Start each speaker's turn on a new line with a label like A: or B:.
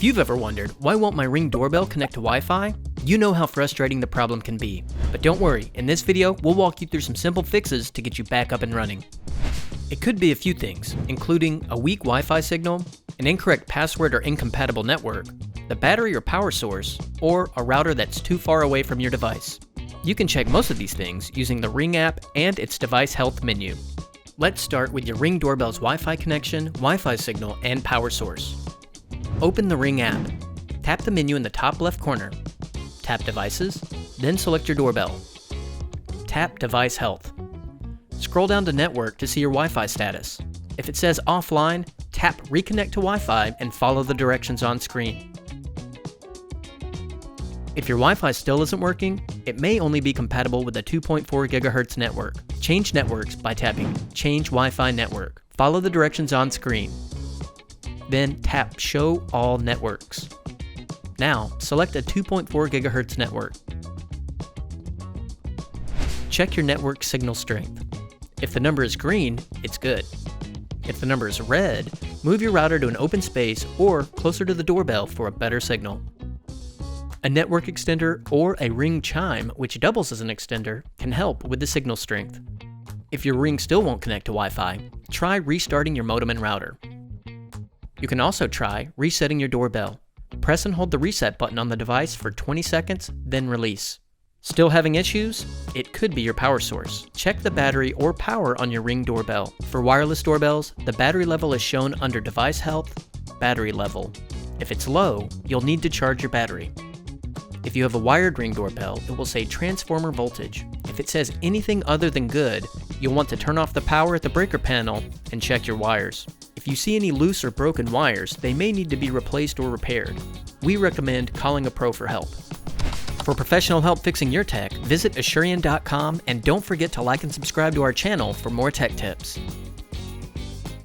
A: If you've ever wondered, why won't my Ring doorbell connect to Wi-Fi? You know how frustrating the problem can be. But don't worry, in this video, we'll walk you through some simple fixes to get you back up and running. It could be a few things, including a weak Wi-Fi signal, an incorrect password or incompatible network, the battery or power source, or a router that's too far away from your device. You can check most of these things using the Ring app and its device health menu. Let's start with your Ring doorbell's Wi-Fi connection, Wi-Fi signal, and power source. Open the Ring app. Tap the menu in the top left corner. Tap Devices, then select your doorbell. Tap Device Health. Scroll down to Network to see your Wi-Fi status. If it says offline, tap Reconnect to Wi-Fi and follow the directions on screen. If your Wi-Fi still isn't working, it may only be compatible with a 2.4 GHz network. Change networks by tapping Change Wi-Fi Network. Follow the directions on screen. Then tap Show All Networks. Now, select a 2.4 GHz network. Check your network signal strength. If the number is green, it's good. If the number is red, move your router to an open space or closer to the doorbell for a better signal. A network extender or a Ring chime, which doubles as an extender, can help with the signal strength. If your Ring still won't connect to Wi-Fi, try restarting your modem and router. You can also try resetting your doorbell. Press and hold the reset button on the device for 20 seconds, then release. Still having issues? It could be your power source. Check the battery or power on your Ring doorbell. For wireless doorbells, the battery level is shown under Device Health, Battery Level. If it's low, you'll need to charge your battery. If you have a wired Ring doorbell, it will say Transformer Voltage. If it says anything other than good, you'll want to turn off the power at the breaker panel and check your wires. If you see any loose or broken wires, they may need to be replaced or repaired. We recommend calling a pro for help. For professional help fixing your tech, visit Asurion.com and don't forget to like and subscribe to our channel for more tech tips.